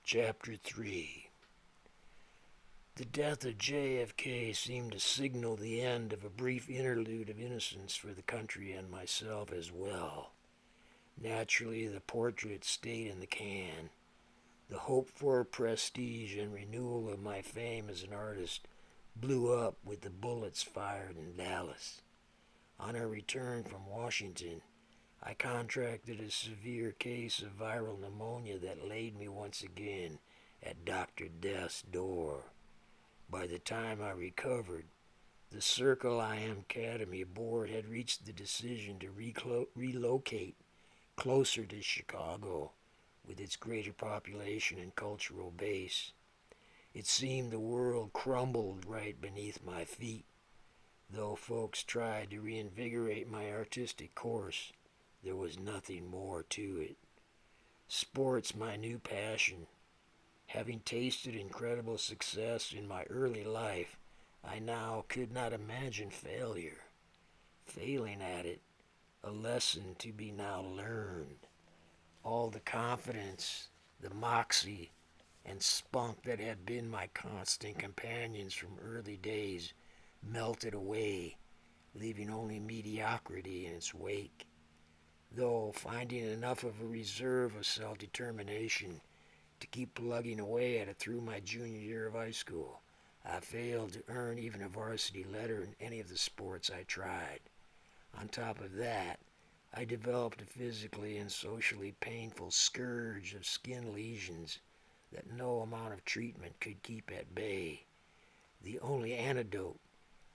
Chapter 3. The death of JFK seemed to signal the end of a brief interlude of innocence for the country and myself as well. Naturally, the portrait stayed in the can. The hope for prestige and renewal of my fame as an artist blew up with the bullets fired in Dallas. On our return from Washington, I contracted a severe case of viral pneumonia that laid me once again at Dr. Death's door. By the time I recovered, the Wyly'Em Academy board had reached the decision to relocate closer to Chicago with its greater population and cultural base. It seemed the world crumbled right beneath my feet. Though folks tried to reinvigorate my artistic course, there was nothing more to it. Sports, my new passion. Having tasted incredible success in my early life, I now could not imagine failure. Failing at it, a lesson to be now learned. All the confidence, the moxie, and spunk that had been my constant companions from early days melted away, leaving only mediocrity in its wake. Though finding enough of a reserve of self-determination to keep plugging away at it through my junior year of high school, I failed to earn even a varsity letter in any of the sports I tried. On top of that, I developed a physically and socially painful scourge of skin lesions that no amount of treatment could keep at bay. The only antidote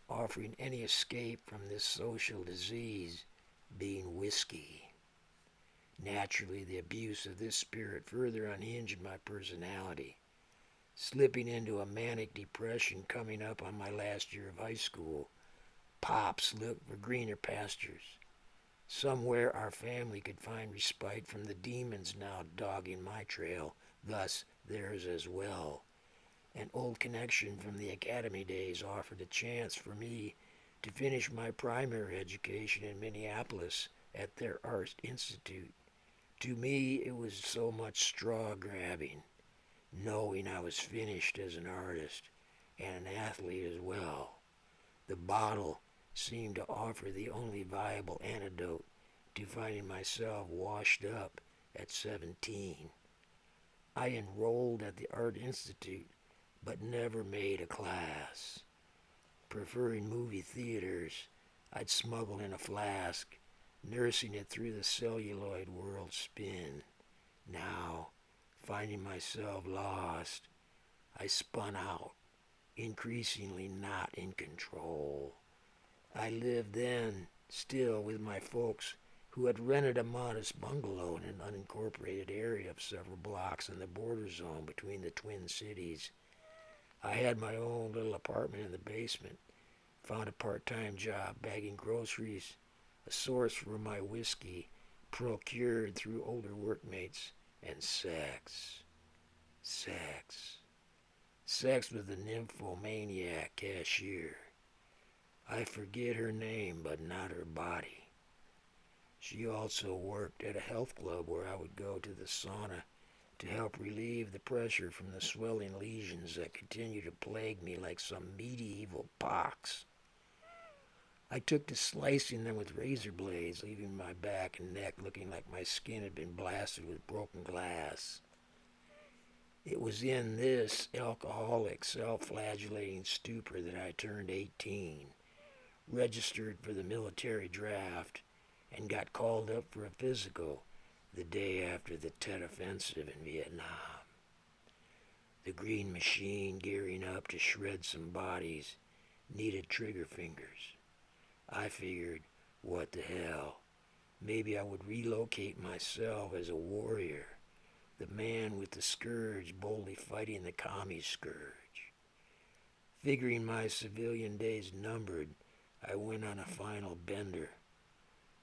offering any escape from this social disease being whiskey. Naturally, the abuse of this spirit further unhinged my personality. Slipping into a manic depression coming up on my last year of high school, Pops looked for greener pastures. Somewhere our family could find respite from the demons now dogging my trail, thus theirs as well. An old connection from the academy days offered a chance for me to finish my primary education in Minneapolis at their Art Institute. To me, it was so much straw grabbing, knowing I was finished as an artist and an athlete as well. The bottle seemed to offer the only viable antidote to finding myself washed up at 17. I enrolled at the Art Institute, but never made a class. Preferring movie theaters, I'd smuggle in a flask, nursing it through the celluloid world spin. Now, finding myself lost, I spun out, increasingly not in control. I lived then still with my folks who had rented a modest bungalow in an unincorporated area of several blocks in the border zone between the Twin Cities. I had my own little apartment in the basement, found a part-time job bagging groceries, a source for my whiskey procured through older workmates, and sex. Sex. Sex with the nymphomaniac cashier. I forget her name, but not her body. She also worked at a health club where I would go to the sauna to help relieve the pressure from the swelling lesions that continued to plague me like some medieval pox. I took to slicing them with razor blades, leaving my back and neck looking like my skin had been blasted with broken glass. It was in this alcoholic, self-flagellating stupor that I turned 18, registered for the military draft, and got called up for a physical the day after the Tet Offensive in Vietnam. The green machine gearing up to shred some bodies needed trigger fingers. I figured, what the hell, maybe I would relocate myself as a warrior, the man with the scourge boldly fighting the commie scourge. Figuring my civilian days numbered, I went on a final bender.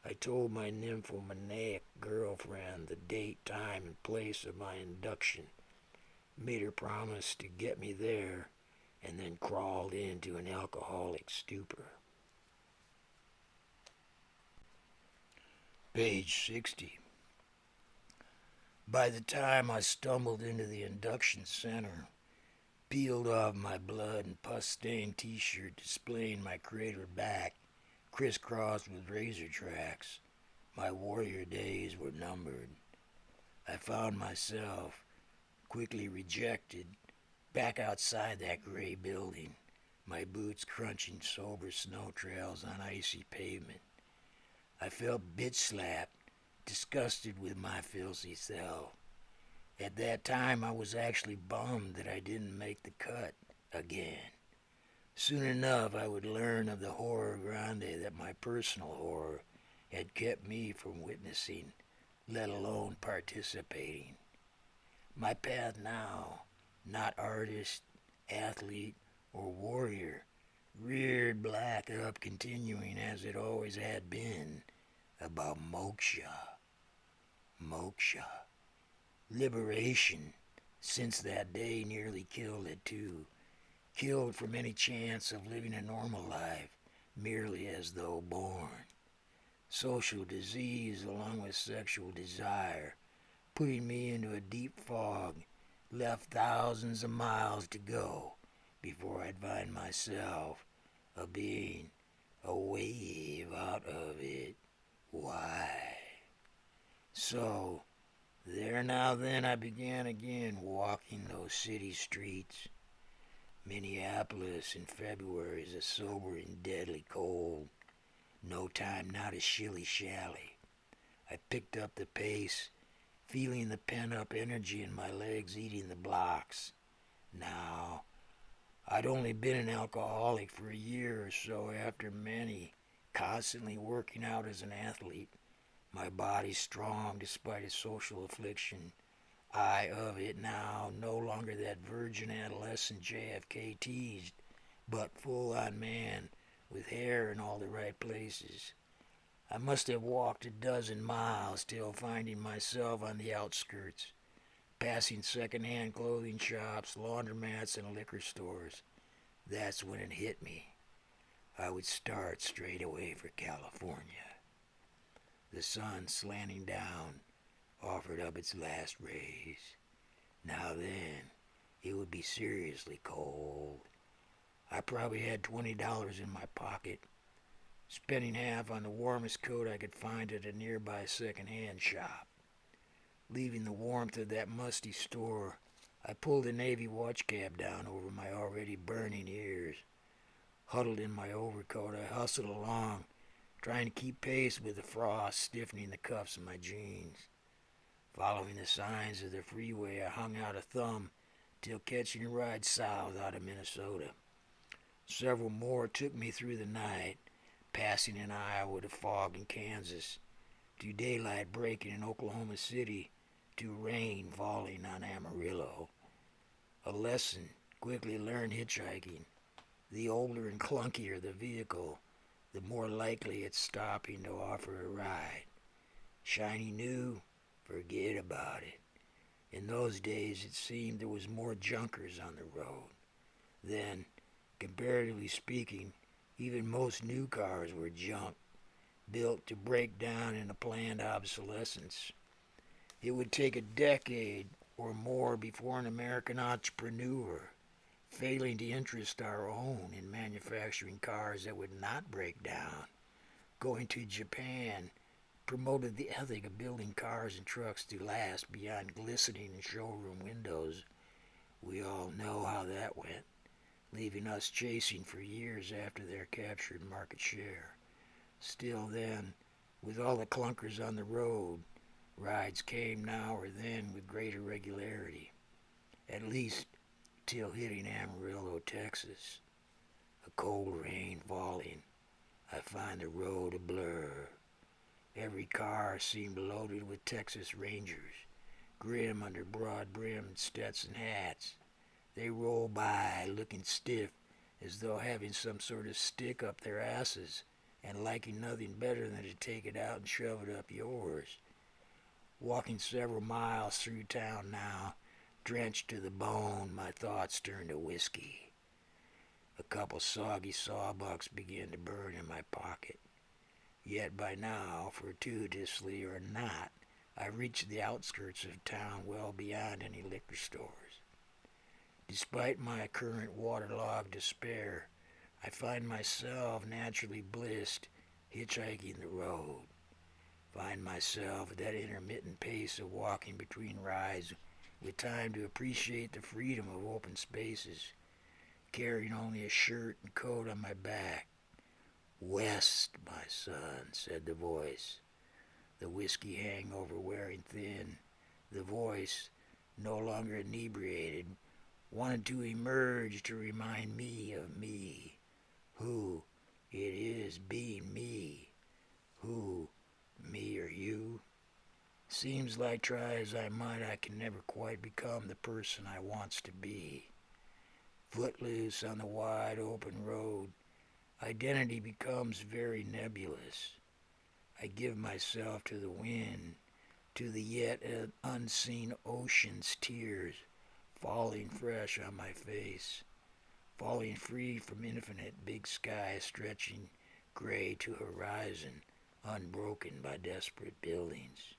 I told my nymphomaniac girlfriend the date, time, and place of my induction, made her promise to get me there, and then crawled into an alcoholic stupor. Page 60. By the time I stumbled into the induction center, peeled off my blood and pus-stained t-shirt displaying my cratered back, crisscrossed with razor tracks, my warrior days were numbered. I found myself, quickly rejected, back outside that gray building, my boots crunching sober snow trails on icy pavement. I felt bitch-slapped, disgusted with my filthy self. At that time, I was actually bummed that I didn't make the cut again. Soon enough, I would learn of the horror grande that my personal horror had kept me from witnessing, let alone participating. My path now, not artist, athlete, or warrior, reared black up, continuing as it always had been, about moksha. Moksha. Liberation, since that day, nearly killed it too. Killed from any chance of living a normal life, merely as though born. Social disease along with sexual desire, putting me into a deep fog, left thousands of miles to go before I'd find myself a being, a wave out of it. Why? So, there now then I began again walking those city streets. Minneapolis in February is a sobering, deadly cold. No time now to shilly-shally. I picked up the pace, feeling the pent-up energy in my legs eating the blocks. Now, I'd only been an alcoholic for a year or so after many, constantly working out as an athlete. My body strong despite its social affliction. I of it now, no longer that virgin adolescent JFK teased, but full-on man with hair in all the right places. I must have walked a dozen miles till finding myself on the outskirts, passing second-hand clothing shops, laundromats, and liquor stores. That's when it hit me. I would start straight away for California. The sun, slanting down, offered up its last rays. Now then, it would be seriously cold. I probably had $20 in my pocket, spending half on the warmest coat I could find at a nearby second-hand shop. Leaving the warmth of that musty store, I pulled a navy watch cap down over my already burning ears. Huddled in my overcoat, I hustled along, trying to keep pace with the frost stiffening the cuffs of my jeans. Following the signs of the freeway, I hung out a thumb till catching a ride south out of Minnesota. Several more took me through the night, passing in Iowa to fog in Kansas, to daylight breaking in Oklahoma City, to rain falling on Amarillo. A lesson quickly learned hitchhiking. The older and clunkier the vehicle, the more likely it's stopping to offer a ride. Shiny new, forget about it. In those days, it seemed there was more junkers on the road. Then, comparatively speaking, even most new cars were junk, built to break down in a planned obsolescence. It would take a decade or more before an American entrepreneur, failing to interest our own in manufacturing cars that would not break down, going to Japan, promoted the ethic of building cars and trucks to last beyond glistening in showroom windows. We all know how that went, leaving us chasing for years after their captured market share. Still then, with all the clunkers on the road, rides came now or then with greater regularity, at least till hitting Amarillo, Texas. A cold rain falling, I find the road a blur. Every car seemed loaded with Texas Rangers, grim under broad-brimmed Stetson hats. They roll by, looking stiff, as though having some sort of stick up their asses, and liking nothing better than to take it out and shove it up yours. Walking several miles through town now, drenched to the bone, my thoughts turned to whiskey. A couple soggy sawbucks began to burn in my pocket. Yet by now, fortuitously or not, I reached the outskirts of town well beyond any liquor stores. Despite my current waterlogged despair, I find myself naturally blissed hitchhiking the road. Find myself at that intermittent pace of walking between rides with time to appreciate the freedom of open spaces, carrying only a shirt and coat on my back. "West, my son," said the voice, the whiskey hangover wearing thin. The voice, no longer inebriated, wanted to emerge to remind me of me, who it is being me, who, me or you. Seems like try as I might, I can never quite become the person I wants to be. Footloose on the wide open road, identity becomes very nebulous. I give myself to the wind, to the yet unseen ocean's tears, falling fresh on my face, falling free from infinite big sky stretching gray to horizon, unbroken by desperate buildings.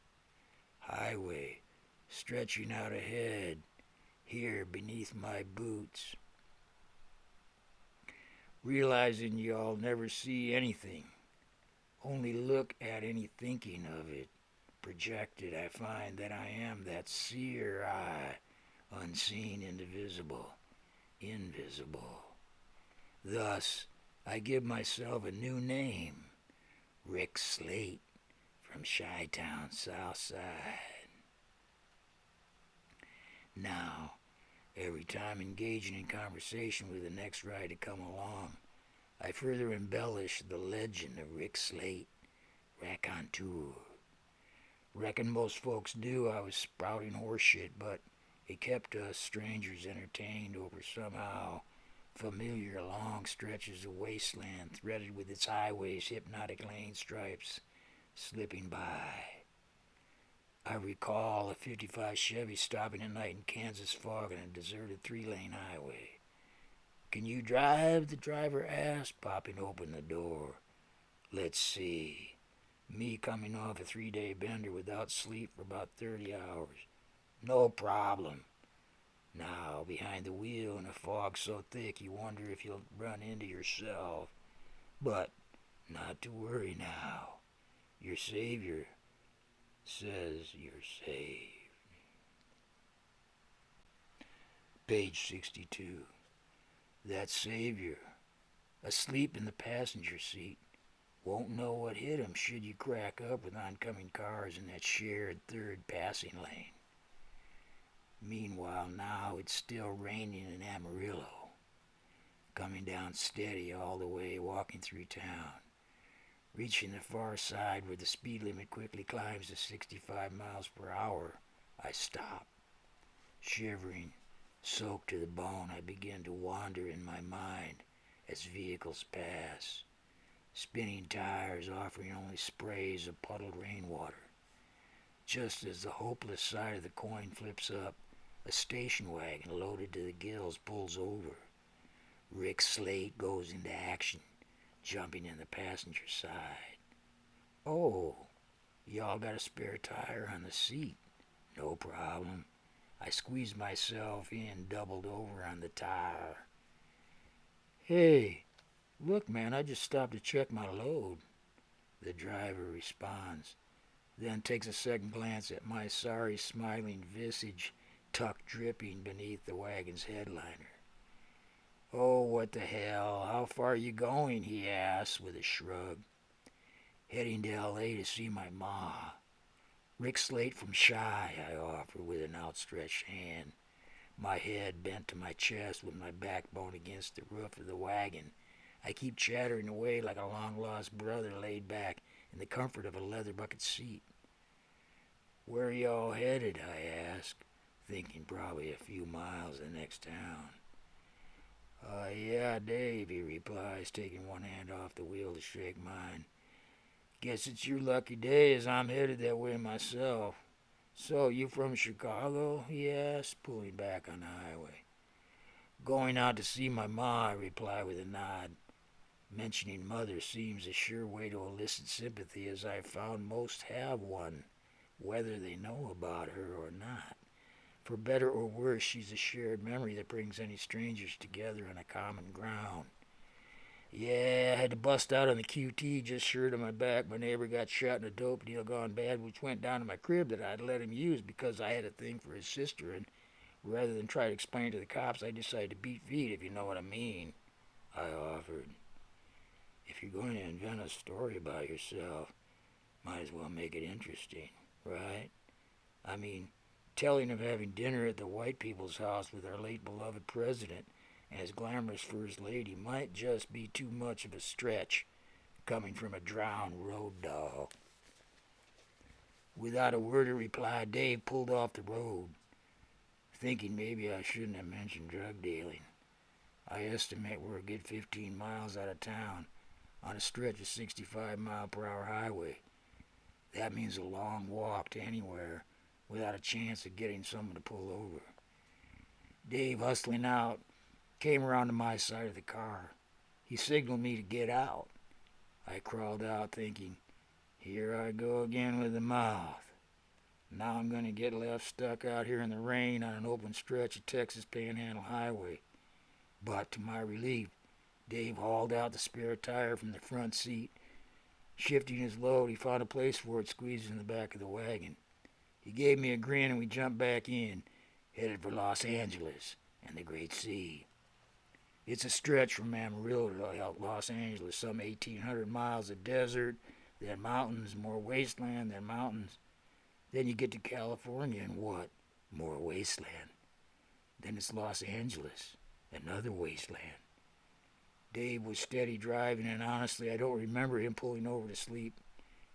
Highway stretching out ahead, here beneath my boots. Realizing y'all never see anything, only look at any thinking of it. Projected, I find that I am that seer eye, unseen, indivisible, invisible. Thus, I give myself a new name, Rick Slate, from Chi-Town, South Side. Now, every time engaging in conversation with the next ride to come along, I further embellish the legend of Rick Slate, raconteur. Reckon most folks knew I was sprouting horseshit, but it kept us strangers entertained over somehow familiar long stretches of wasteland threaded with its highways, hypnotic lane stripes slipping by. I recall a 55 Chevy stopping at night in Kansas fog on a deserted 3-lane highway. "Can you drive?" the driver asked, popping open the door. "Let's see. Me coming off a 3-day bender without sleep for about 30 hours. No problem. Now, behind the wheel in a fog so thick you wonder if you'll run into yourself. But not to worry now. Your Savior says you're saved." Page 62. That Savior, asleep in the passenger seat, won't know what hit him should you crack up with oncoming cars in that shared third passing lane. Meanwhile, now it's still raining in Amarillo, coming down steady all the way, walking through town. Reaching the far side where the speed limit quickly climbs to 65 miles per hour, I stop. Shivering, soaked to the bone, I begin to wander in my mind as vehicles pass. Spinning tires offering only sprays of puddled rainwater. Just as the hopeless side of the coin flips up, a station wagon loaded to the gills pulls over. Rick Slate goes into action, jumping in the passenger side. "Oh, y'all got a spare tire on the seat." "No problem." I squeeze myself in, doubled over on the tire. "Hey, look, man, I just stopped to check my load." The driver responds, then takes a second glance at my sorry smiling visage tucked dripping beneath the wagon's headliner. "Oh, what the hell, how far are you going?" he asks with a shrug. "Heading to L.A. to see my ma." "Rick Slate from Chi," I offer with an outstretched hand, my head bent to my chest with my backbone against the roof of the wagon. I keep chattering away like a long-lost brother laid back in the comfort of a leather bucket seat. "Where are y'all headed?" I ask, thinking probably a few miles the next town. Yeah, Dave," he replies, taking one hand off the wheel to shake mine. "Guess it's your lucky day as I'm headed that way myself." "So, you from Chicago?" he asks, pulling back on the highway. "Going out to see my ma," I reply with a nod. Mentioning mother seems a sure way to elicit sympathy, as I've found most have one whether they know about her or not. For better or worse, she's a shared memory that brings any strangers together on a common ground. Yeah, I had to bust out on the QT just short of my back. My neighbor got shot in a dope deal gone bad, which went down to my crib that I'd let him use because I had a thing for his sister, and rather than try to explain to the cops, I decided to beat feet, if you know what I mean. I offered. If you're going to invent a story about yourself, might as well make it interesting, right? I mean, telling of having dinner at the white people's house with our late beloved president and his glamorous first lady might just be too much of a stretch coming from a drowned road dog. Without a word of reply, Dave pulled off the road, thinking maybe I shouldn't have mentioned drug dealing. I estimate we're a good 15 miles out of town on a stretch of 65-mile-per-hour highway. That means a long walk to anywhere without a chance of getting someone to pull over. Dave, hustling out, came around to my side of the car. He signaled me to get out. I crawled out thinking, here I go again with the mouth. Now I'm going to get left stuck out here in the rain on an open stretch of Texas Panhandle Highway. But to my relief, Dave hauled out the spare tire from the front seat. Shifting his load, he found a place for it squeezed in the back of the wagon. He gave me a grin and we jumped back in, headed for Los Angeles and the Great Sea. It's a stretch from Amarillo to Los Angeles, some 1,800 miles of desert, then mountains, more wasteland, then mountains. Then you get to California and what? More wasteland. Then it's Los Angeles, another wasteland. Dave was steady driving, and honestly, I don't remember him pulling over to sleep.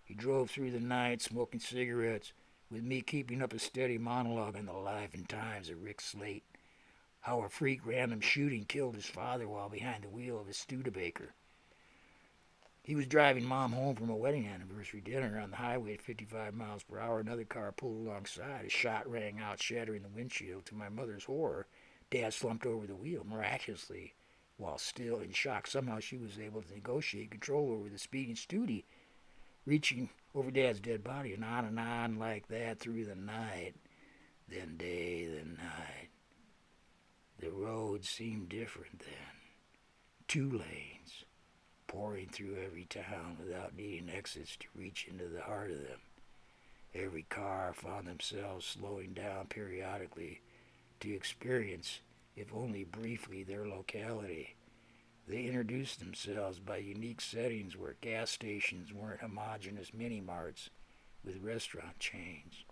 He drove through the night, smoking cigarettes, with me keeping up a steady monologue on the life and times of Rick Slate. How a freak random shooting killed his father while behind the wheel of his Studebaker. He was driving Mom home from a wedding anniversary dinner on the highway at 55 miles per hour. Another car pulled alongside. A shot rang out, shattering the windshield. To my mother's horror, Dad slumped over the wheel miraculously. While still in shock, somehow she was able to negotiate control over the speeding Studi, reaching over Dad's dead body, and on like that through the night. Then day, then night. The roads seemed different then. 2 lanes, pouring through every town without needing exits to reach into the heart of them. Every car found themselves slowing down periodically to experience, if only briefly, their locality. They introduced themselves by unique settings where gas stations weren't homogeneous mini-marts with restaurant chains.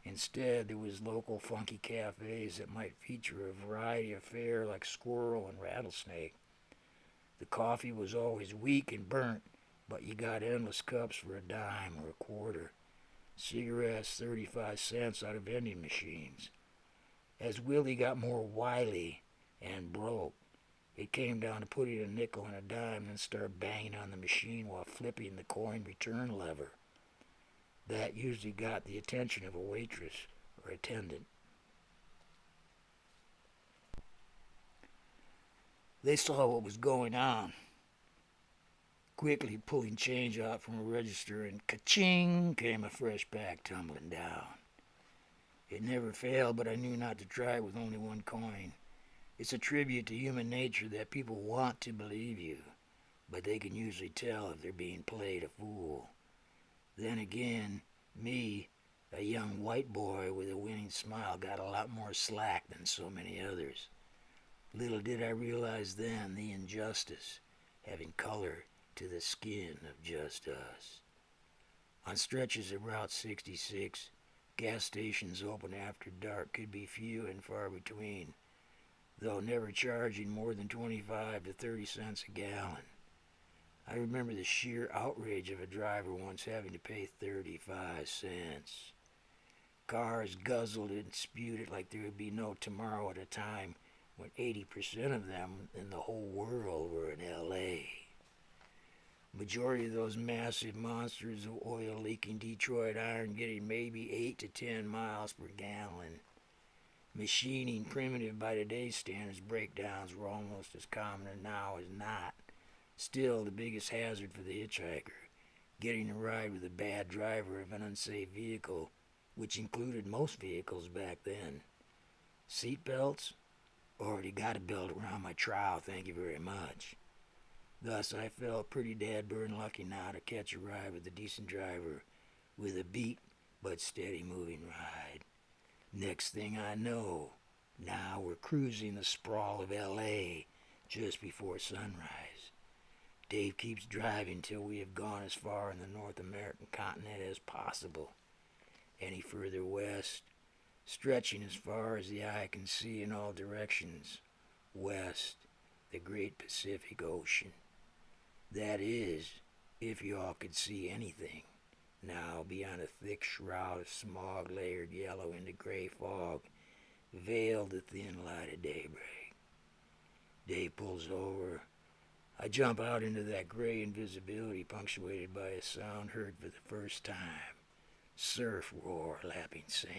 Instead, there was local funky cafes that might feature a variety of fare like squirrel and rattlesnake. The coffee was always weak and burnt, but you got endless cups for a dime or a quarter. Cigarettes 35 cents out of vending machines. As Willie got more wily and broke, it came down to putting a nickel and a dime and start banging on the machine while flipping the coin return lever. That usually got the attention of a waitress or attendant. They saw what was going on, quickly pulling change out from a register, and ka-ching came a fresh bag tumbling down. It never failed, but I knew not to try it with only one coin. It's a tribute to human nature that people want to believe you, but they can usually tell if they're being played a fool. Then again, me, a young white boy with a winning smile, got a lot more slack than so many others. Little did I realize then the injustice, having color to the skin of just us. On stretches of Route 66, gas stations open after dark could be few and far between, though never charging more than 25 to 30 cents a gallon. I remember the sheer outrage of a driver once having to pay 35 cents. Cars guzzled it and spewed it like there would be no tomorrow at a time when 80% of them in the whole world were in L.A. Majority of those massive monsters of oil-leaking Detroit iron getting maybe 8 to 10 miles per gallon. Machining, primitive by today's standards, breakdowns were almost as common now as not. Still, the biggest hazard for the hitchhiker, getting a ride with a bad driver of an unsafe vehicle, which included most vehicles back then. Seat belts? Already got a belt around my trowel, thank you very much. Thus, I felt pretty dad-burn lucky now to catch a ride with a decent driver with a beat but steady moving ride. Next thing I know, now we're cruising the sprawl of L.A. just before sunrise. Dave keeps driving till we have gone as far in the North American continent as possible. Any further west, stretching as far as the eye can see in all directions, west, the great Pacific Ocean. That is, if y'all could see anything. Now, beyond a thick shroud of smog-layered yellow into gray fog, veiled the thin light of daybreak. Dave pulls over. I jump out into that gray invisibility punctuated by a sound heard for the first time. Surf roar lapping sand.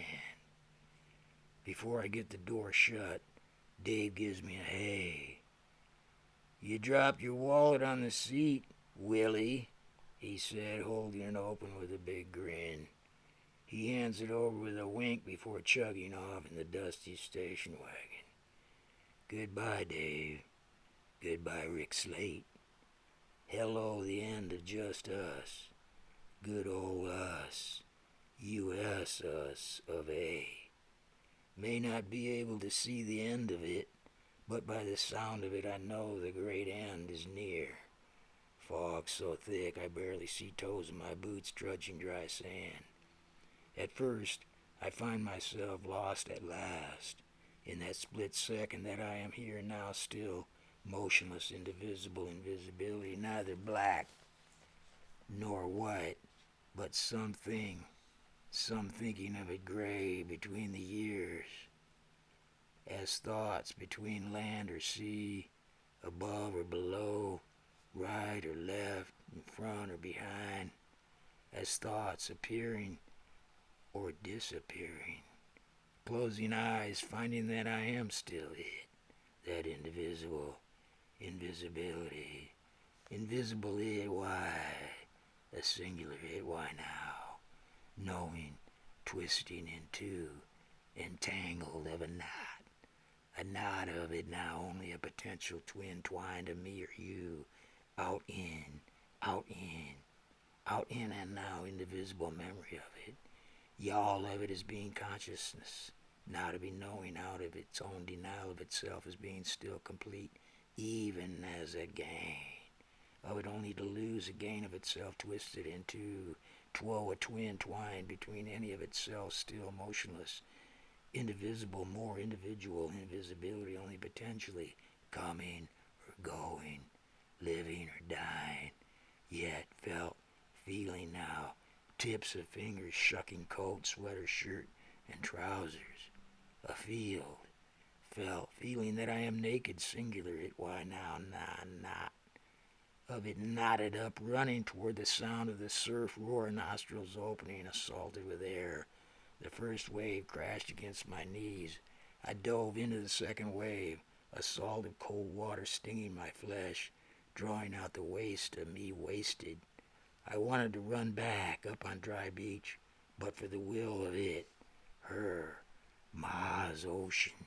Before I get the door shut, Dave gives me a hey. You dropped your wallet on the seat, Willie, he said, holding it open with a big grin. He hands it over with a wink before chugging off in the dusty station wagon. Goodbye, Dave. Goodbye, Rick Slate. Hello, the end of just us. Good old us. U.S. us of A. May not be able to see the end of it, but by the sound of it I know the great end is near. Fog so thick I barely see toes in my boots trudging dry sand. At first, I find myself lost at last. In that split second that I am here now still, motionless, indivisible invisibility, neither black nor white, but some thinking of it gray between the years, as thoughts between land or sea, above or below, right or left, in front or behind, as thoughts appearing or disappearing. Closing eyes, finding that I am still it, that indivisible invisibility. Invisible it, why? A singular it, why now? Knowing, twisting into, entangled of a knot of it now only a potential twin twined of me or you, out in, and now indivisible memory of it. Y'all of it as being consciousness, now to be knowing out of its own denial of itself as being still complete, even as a gain. Of it only to lose a gain of itself twisted into, a twin twined between any of itself still motionless, indivisible, more individual invisibility only potentially coming or going, living or dying, yet felt, feeling now, tips of fingers shucking coat, sweater, shirt, and trousers. A field, felt, feeling that I am naked, singular, it, why now, not. Of it knotted up, running toward the sound of the surf roar, nostrils opening, assaulted with air. The first wave crashed against my knees. I dove into the second wave, a salt of cold water stinging my flesh, drawing out the waste of me wasted. I wanted to run back up on dry beach, but for the will of it, her, Ma's ocean,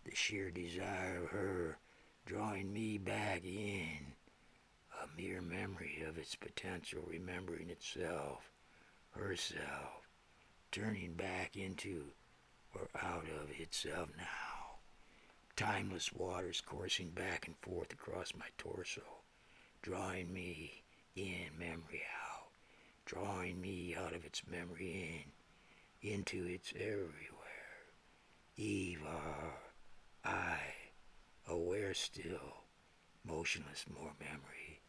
the sheer desire of her, drawing me back in, a mere memory of its potential, remembering itself, herself, turning back into or out of itself now. Timeless waters coursing back and forth across my torso, drawing me in, memory out, drawing me out of its memory into its everywhere. Eve, I, aware still, motionless, more memory,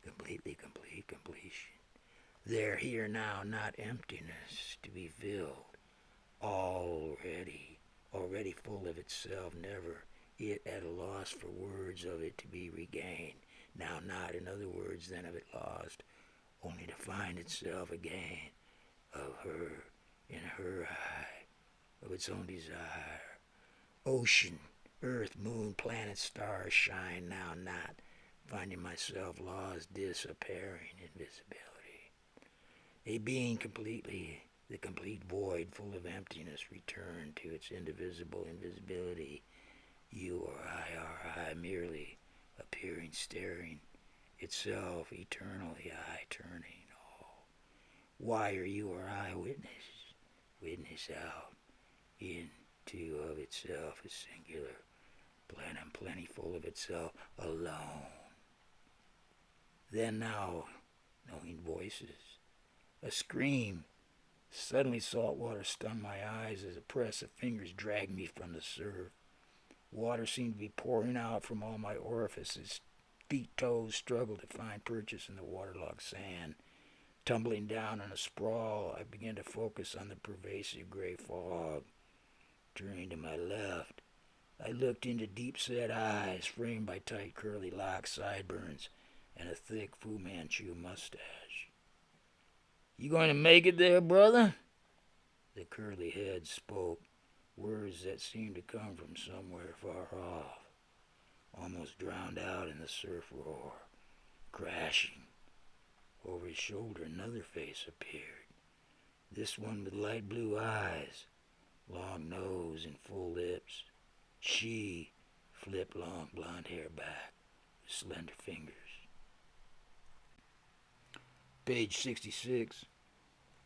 completely complete completion. There, here, now, not emptiness to be filled, already full of itself, never it at a loss for words of it to be regained, now not, in other words, than of it lost, only to find itself again, of her, in her eye, of its own desire. Ocean, earth, moon, planets, stars shine, now not, finding myself lost, disappearing, invisibility. A being completely The complete void, full of emptiness, returned to its indivisible invisibility. You or I, merely appearing, staring, itself eternally I turning. Oh, why are you or I witness? Witness out into of itself is singular, and plenty full of itself alone. Then now, knowing voices, a scream. Suddenly salt water stunned my eyes as a press of fingers dragged me from the surf. Water seemed to be pouring out from all my orifices. Toes struggled to find purchase in the waterlogged sand. Tumbling down in a sprawl, I began to focus on the pervasive gray fog. Turning to my left, I looked into deep-set eyes framed by tight curly locks, sideburns, and a thick Fu Manchu mustache. You going to make it there, brother? The curly head spoke, words that seemed to come from somewhere far off, almost drowned out in the surf roar. Crashing. Over his shoulder, another face appeared. This one with light blue eyes, long nose and full lips. She flipped long blonde hair back with slender fingers. Page 66.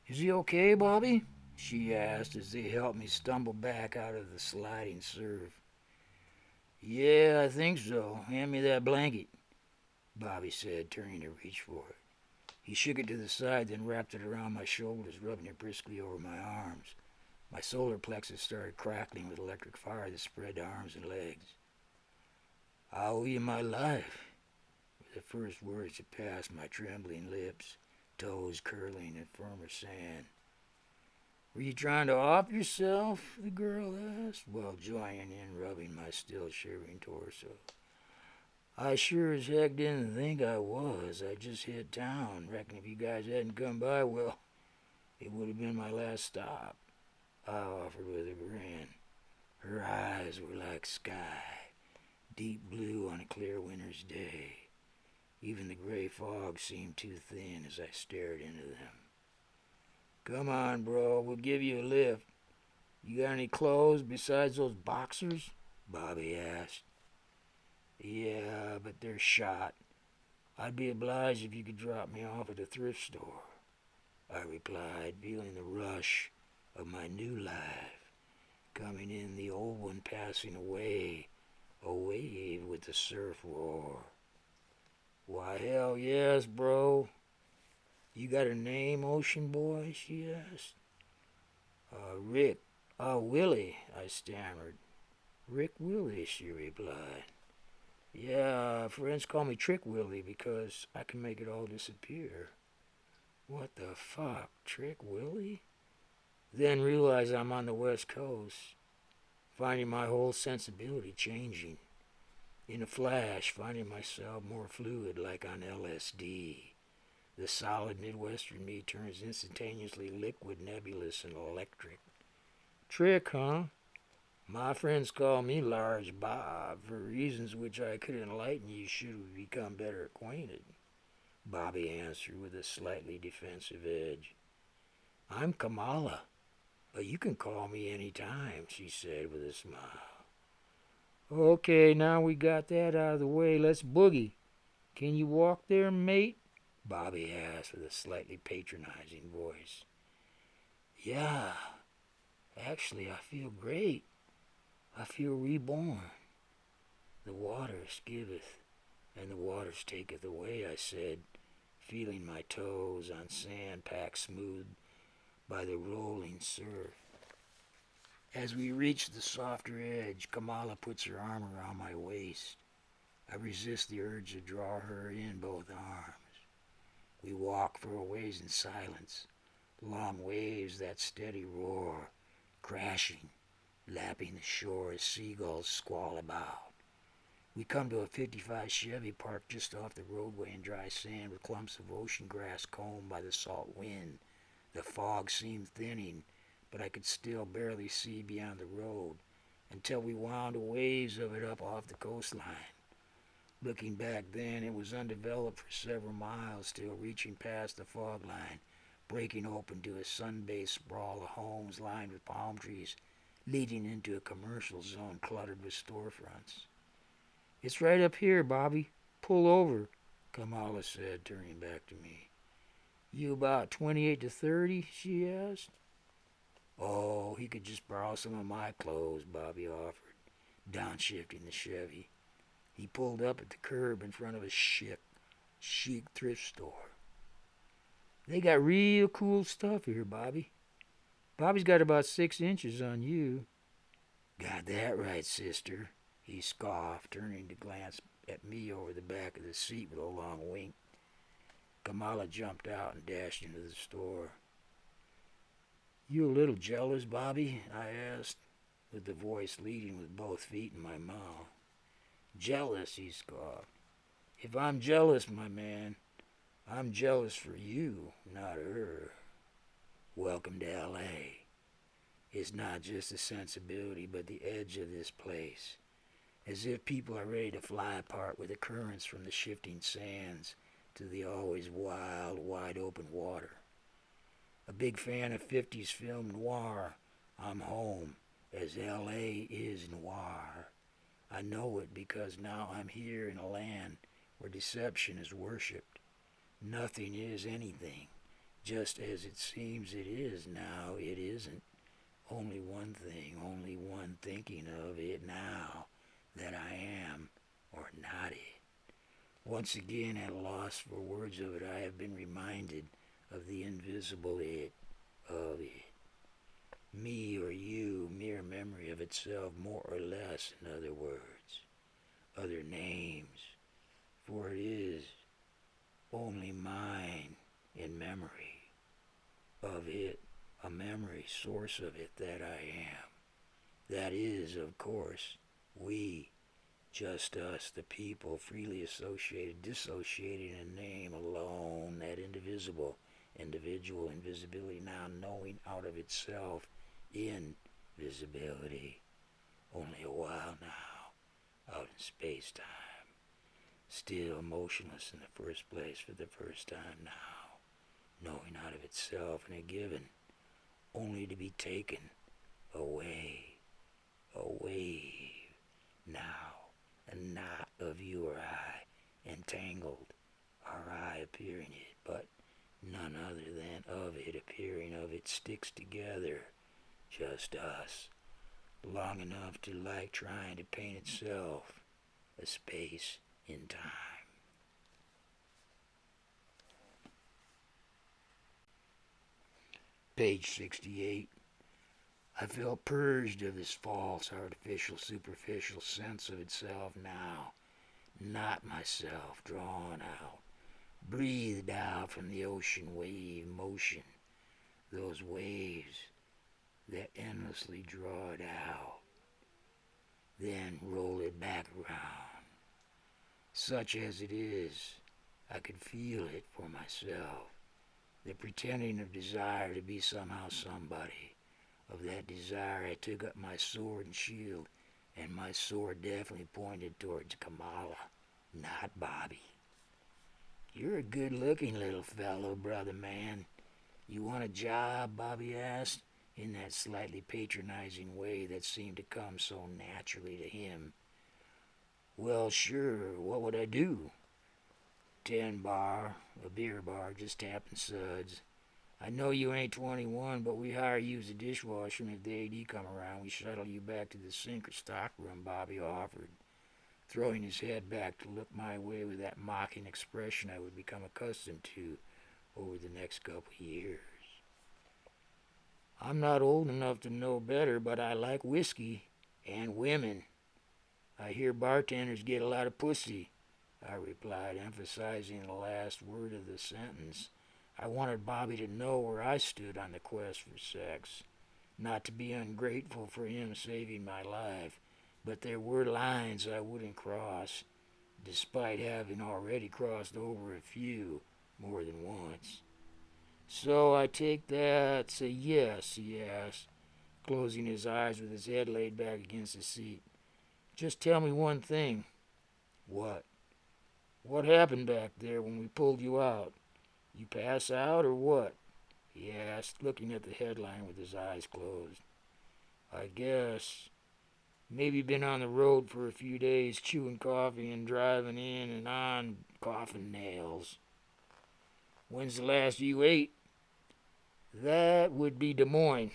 Is he okay, Bobby? She asked as they helped me stumble back out of the sliding surf. Yeah, I think so. Hand me that blanket, Bobby said, turning to reach for it. He shook it to the side, then wrapped it around my shoulders, rubbing it briskly over my arms. My solar plexus started crackling with electric fire that spread to arms and legs. I owe you my life, were the first words that passed my trembling lips, toes curling in firmer sand. Were you trying to off yourself? The girl asked, while joining in rubbing my still shivering torso. I sure as heck didn't think I was. I just hit town. Reckon if you guys hadn't come by, well, it would have been my last stop, I offered with a grin. Her eyes were like sky, deep blue on a clear winter's day. Even the gray fog seemed too thin as I stared into them. Come on, bro, we'll give you a lift. You got any clothes besides those boxers? Bobby asked. Yeah, but they're shot. I'd be obliged if you could drop me off at a thrift store, I replied, feeling the rush of my new life, coming in, the old one passing away, a wave with the surf roar. Why, hell yes, bro. You got a name, Ocean Boy? She asked. Rick. Willie, I stammered. Rick Willie, she replied. Yeah, friends call me Trick Willie because I can make it all disappear. What the fuck, Trick Willie? Then realize I'm on the West Coast, finding my whole sensibility changing. In a flash, finding myself more fluid like on LSD. The solid Midwestern me turns instantaneously liquid, nebulous, and electric. Trick, huh? My friends call me Large Bob for reasons which I could enlighten you should we become better acquainted, Bobby answered with a slightly defensive edge. I'm Kamala, but you can call me any time, she said with a smile. Okay, now we got that out of the way, let's boogie. Can you walk there, mate? Bobby asked with a slightly patronizing voice. Yeah, actually I feel great. I feel reborn. The waters giveth, and the waters taketh away, I said, feeling my toes on sand packed smooth by the rolling surf. As we reached the softer edge, Kamala puts her arm around my waist. I resist the urge to draw her in both arms. We walk for a ways in silence, long waves that steady roar, crashing, lapping the shore as seagulls squall about. We come to a 55 Chevy parked just off the roadway in dry sand with clumps of ocean grass combed by the salt wind. The fog seemed thinning, but I could still barely see beyond the road until we wound waves of it up off the coastline. Looking back then, it was undeveloped for several miles, still reaching past the fog line, breaking open to a sun-baked sprawl of homes lined with palm trees, leading into a commercial zone cluttered with storefronts. "It's right up here, Bobby. Pull over," Kamala said, turning back to me. "You about 28 to 30?" she asked. "Oh, he could just borrow some of my clothes," Bobby offered, downshifting the Chevy. He pulled up at the curb in front of a chic thrift store. "They got real cool stuff here, Bobby. Bobby's got about 6 inches on you." "Got that right, sister," he scoffed, turning to glance at me over the back of the seat with a long wink. Kamala jumped out and dashed into the store. "You a little jealous, Bobby?" I asked, with the voice leading with both feet in my mouth. "Jealous," he scoffed. "If I'm jealous, my man, I'm jealous for you, not her. Welcome to L.A. It's not just the sensibility, but the edge of this place. As if people are ready to fly apart with the currents from the shifting sands to the always wild, wide-open water. A big fan of 50s film noir. I'm home, as L.A. is noir. I know it because now I'm here in a land where deception is worshipped. Nothing is anything, just as it seems it is now. It isn't. Only one thing, only one thinking of it now, that I am or not it. Once again, at a loss for words of it, I have been reminded of the invisible it, of it. Me or you, mere memory of itself, more or less, in other words, other names, for it is only mine in memory of it, a memory source of it that I am. That is, of course, we, just us, the people, freely associated, dissociated in a name alone, that indivisible, individual invisibility now knowing out of itself invisibility. Only a while now, out in space-time. Still motionless in the first place for the first time now, knowing out of itself and a given, only to be taken away, away now, a knot of you or I, entangled, our I appearing it, but none other than of it appearing of it sticks together, just us, long enough to like trying to paint itself a space in time. Page 68. I felt purged of this false, artificial, superficial sense of itself now, not myself, drawn out, breathed out from the ocean wave motion, those waves that endlessly draw it out, then roll it back around. Such as it is, I could feel it for myself, the pretending of desire to be somehow somebody. Of that desire, I took up my sword and shield, and my sword definitely pointed towards Kamala, not Bobby. "You're a good-looking little fellow, brother man. You want a job?" Bobby asked, in that slightly patronizing way that seemed to come so naturally to him. "Well, sure. What would I do?" "10 bar, a beer bar, just tapping suds. I know you ain't 21, but we hire you as a dishwasher, and if the AD come around, we shuttle you back to the sink or stock room," Bobby offered, throwing his head back to look my way with that mocking expression I would become accustomed to over the next couple of years. "I'm not old enough to know better, but I like whiskey and women. I hear bartenders get a lot of pussy," I replied, emphasizing the last word of the sentence. I wanted Bobby to know where I stood on the quest for sex, not to be ungrateful for him saving my life, but there were lines I wouldn't cross, despite having already crossed over a few more than once. "So I take that's a yes," he asked, closing his eyes with his head laid back against the seat. "Just tell me one thing." "What?" "What happened back there when we pulled you out? You pass out or what?" he asked, looking at the headline with his eyes closed. I guess. Maybe been on the road for a few days, chewing coffee and driving in and on coffin nails. When's the last you ate? That would be Des Moines.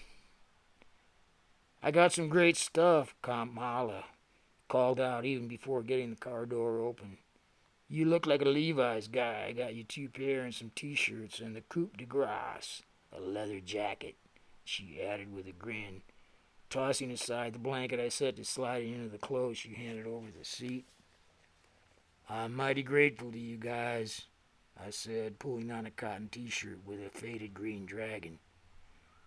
I got some great stuff, Kamala called out even before getting the car door open. You look like a Levi's guy. I got you 2 pair and some t-shirts and the coupe de grace, a leather jacket, she added with a grin, tossing aside the blanket I set to sliding into the clothes she handed over the seat. I'm mighty grateful to you guys, I said, pulling on a cotton t-shirt with a faded green dragon.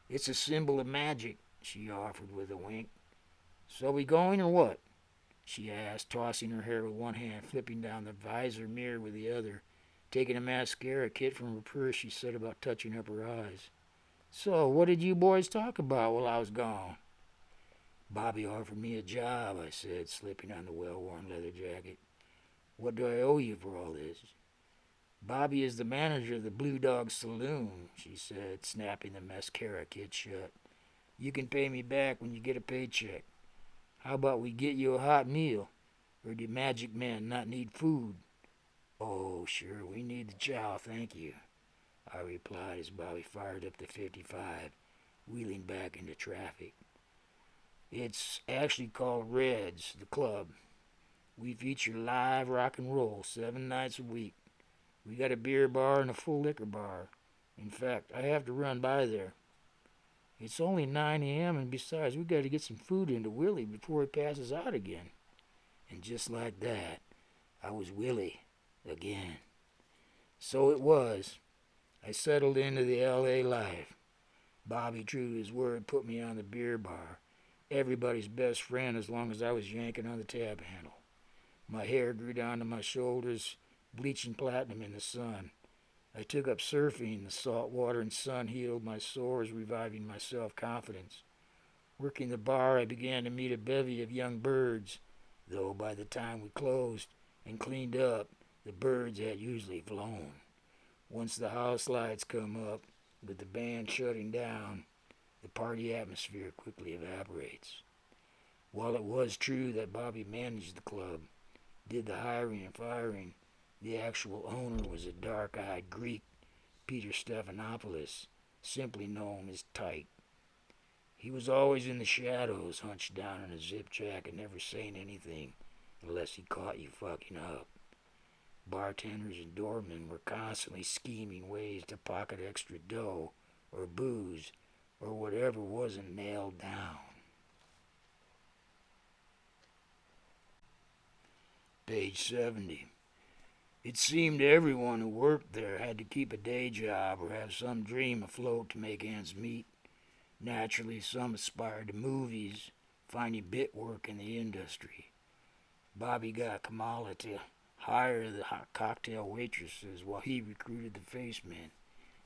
It's a symbol of magic, she offered with a wink. So we going or what? She asked, tossing her hair with one hand, flipping down the visor mirror with the other, taking a mascara kit from her purse she set about touching up her eyes. So, what did you boys talk about while I was gone? Bobby offered me a job, I said, slipping on the well-worn leather jacket. What do I owe you for all this? Bobby is the manager of the Blue Dog Saloon, she said, snapping the mascara kit shut. You can pay me back when you get a paycheck. How about we get you a hot meal? Or do magic men not need food? Oh, sure, we need the chow, thank you, I replied as Bobby fired up the 55, wheeling back into traffic. It's actually called Reds, the club. We feature live rock and roll 7 nights a week. We got a beer bar and a full liquor bar. In fact, I have to run by there. It's only 9 a.m. and besides, we got to get some food into Willie before he passes out again. And just like that, I was Willie again. So it was. I settled into the L.A. life. Bobby, true to his word, put me on the beer bar. Everybody's best friend as long as I was yanking on the tab handle. My hair grew down to my shoulders, bleaching platinum in the sun. I took up surfing. The salt water and sun healed my sores, reviving my self-confidence. Working the bar, I began to meet a bevy of young birds, though by the time we closed and cleaned up, the birds had usually flown. Once the house lights come up, with the band shutting down, the party atmosphere quickly evaporates. While it was true that Bobby managed the club, did the hiring and firing, the actual owner was a dark-eyed Greek, Peter Stephanopoulos, simply known as Tyke. He was always in the shadows, hunched down in a zip jacket, never saying anything unless he caught you fucking up. Bartenders and doormen were constantly scheming ways to pocket extra dough or booze or whatever wasn't nailed down. Page 70. It seemed everyone who worked there had to keep a day job or have some dream afloat to make ends meet. Naturally, some aspired to movies, finding bit work in the industry. Bobby got Kamala to hire the hot cocktail waitresses while he recruited the face men.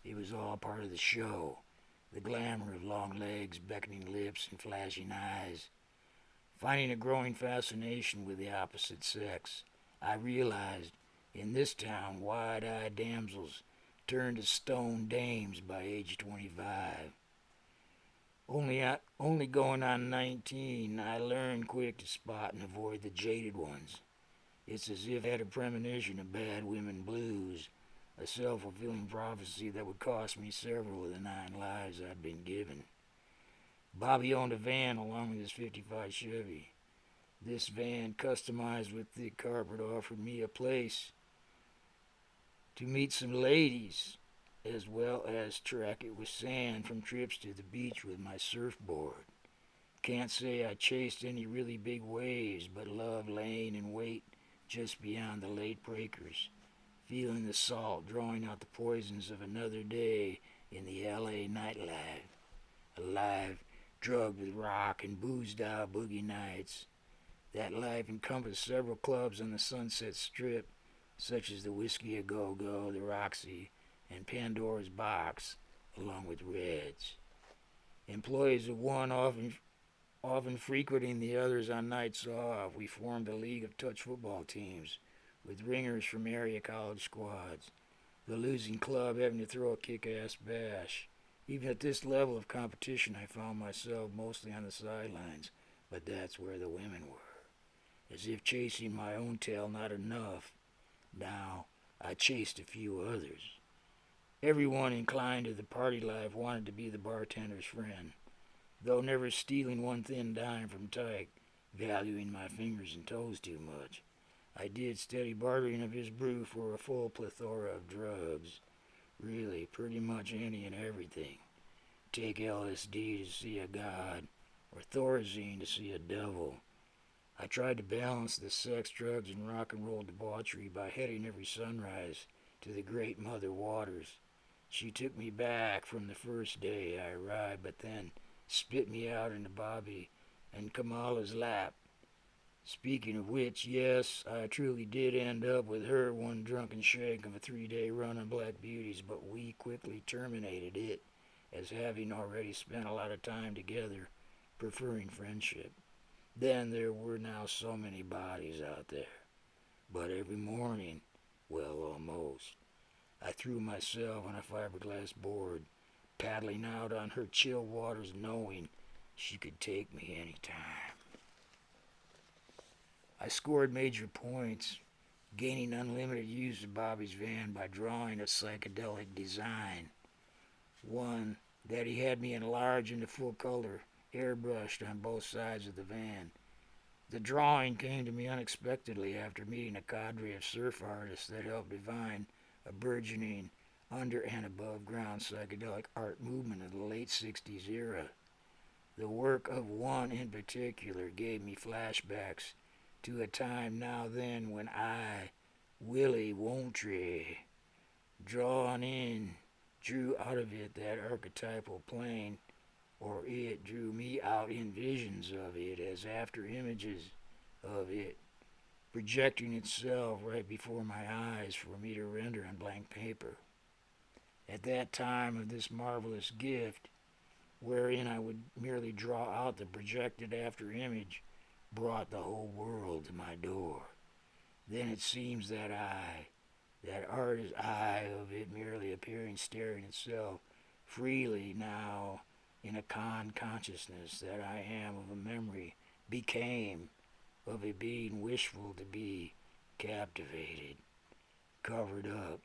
It was all part of the show, the glamour of long legs, beckoning lips, and flashing eyes. Finding a growing fascination with the opposite sex, I realized in this town wide-eyed damsels turned to stone dames by age 25. Only going on 19, I learned quick to spot and avoid the jaded ones. It's as if I had a premonition of bad women blues, a self-fulfilling prophecy that would cost me several of the 9 lives I'd been given. Bobby owned a van along with his 55 Chevy. This van, customized with thick carpet, offered me a place to meet some ladies, as well as track it with sand from trips to the beach with my surfboard. Can't say I chased any really big waves, but loved laying in wait just beyond the late breakers, feeling the salt drawing out the poisons of another day in the L.A. nightlife. Alive, drugged with rock and boozed-out boogie nights. That life encompassed several clubs on the Sunset Strip, such as the Whiskey A Go-Go, the Roxy, and Pandora's Box, along with Reds. Employees of one often frequenting the others on nights off, we formed a league of touch football teams with ringers from area college squads, the losing club having to throw a kick-ass bash, Even at this level of competition, I found myself mostly on the sidelines, but that's where the women were. As if chasing my own tail not enough, now I chased a few others. Everyone inclined to the party life wanted to be the bartender's friend, though never stealing one thin dime from Tyke, valuing my fingers and toes too much. I did steady bartering of his brew for a full plethora of drugs. Really, pretty much any and everything. Take LSD to see a god, or Thorazine to see a devil. I tried to balance the sex, drugs, and rock and roll debauchery by heading every sunrise to the great mother waters. She took me back from the first day I arrived, but then spit me out into Bobby and Kamala's lap. Speaking of which, yes, I truly did end up with her one drunken shake of a 3-day run on Black Beauties, but we quickly terminated it, as having already spent a lot of time together, preferring friendship. Then there were now so many bodies out there. But every morning, well, almost, I threw myself on a fiberglass board, paddling out on her chill waters, knowing she could take me any time. I scored major points, gaining unlimited use of Bobby's van by drawing a psychedelic design, one that he had me enlarge into full color, airbrushed on both sides of the van. The drawing came to me unexpectedly after meeting a cadre of surf artists that helped define a burgeoning under and above ground psychedelic art movement of the late 60s era. The work of one in particular gave me flashbacks to a time now then when I, Wyly'Em, drawn in, drew out of it that archetypal plane, or it drew me out in visions of it as after images of it, projecting itself right before my eyes for me to render on blank paper. At that time of this marvelous gift, wherein I would merely draw out the projected after image, brought the whole world to my door. Then it seems that that artist eye of it merely appearing staring itself freely now in a consciousness that I am of a memory, became of a being wishful to be captivated, covered up,